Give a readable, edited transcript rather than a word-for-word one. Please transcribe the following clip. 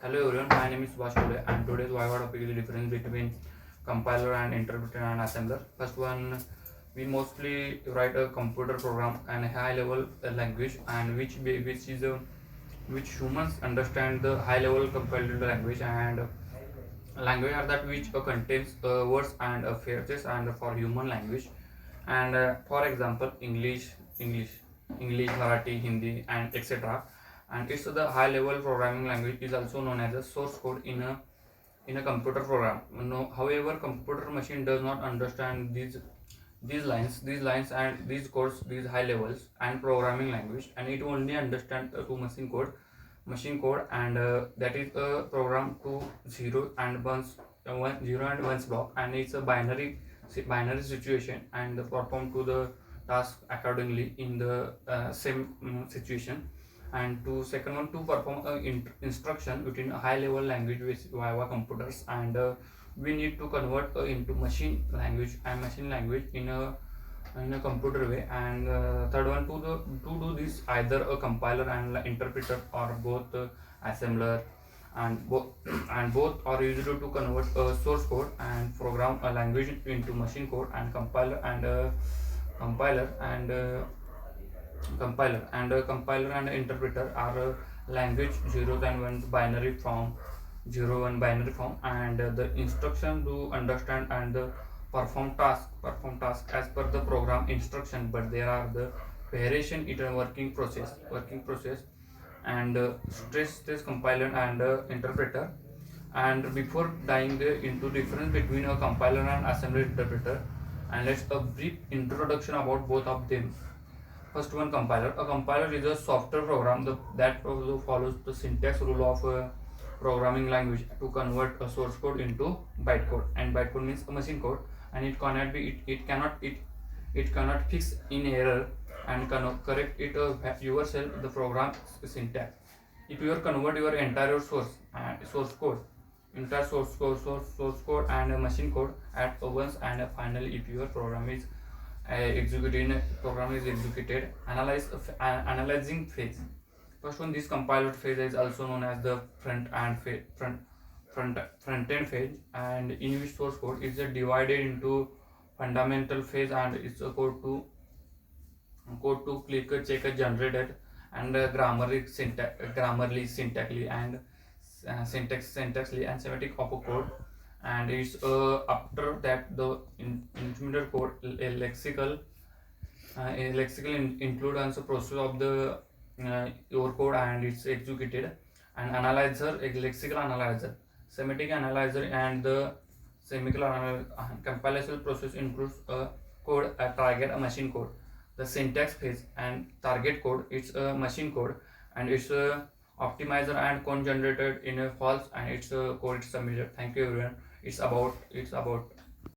Hello everyone, my name is Subhash Kole and today's Viva topic is the difference between compiler and interpreter and assembler. First one, we mostly write a computer program and a high level language and which humans understand the high level compiled language and language are that which contains words and phrases and for human language and for example English, Marathi, Hindi and etc. And it's the high level programming language is also known as a source code in a computer program. No, however, computer machine does not understand these lines and these codes, these high levels and programming language, and it only understands to machine code and that is a program to zero and ones block, and it's a binary situation and perform to the task accordingly in the same situation. And to second one, to perform a instruction between a high level language with Viva computers, and we need to convert into machine language in a computer way. And third one, to do this, either a compiler and interpreter or both assembler and both are used to convert a source code and program a language into machine code. And compiler and compiler and interpreter are language zeros and ones binary form, 0 1 binary form, and the instruction to understand and perform task as per the program instruction, but there are the variation in a working process and stress this compiler and interpreter. And before diving into difference between a compiler and assembly interpreter, and let's a brief introduction about both of them. First one, compiler. A compiler is a software program that also follows the syntax rule of programming language to convert a source code into bytecode, and bytecode means a machine code, and it cannot fix in error and cannot correct it yourself the program syntax. If you convert your entire source code and machine code at once, and finally if your program is executed. Analyzing phase. First one, this compiler phase is also known as the front end phase, and in which source code is divided into fundamental phase, and it's a code to click check generated, and grammarly syntactically and syntaxly and semantic of a code. And it's after that the intermediate code lexical include also process of the your code, and it's executed. And analyzer, a lexical analyzer, semantic analyzer, and the compilation process includes a code, a target, a machine code. The syntax phase and target code, it's a machine code, and it's a optimizer and code generated in a false, and it's a code, it's submitted. Thank you everyone. It's about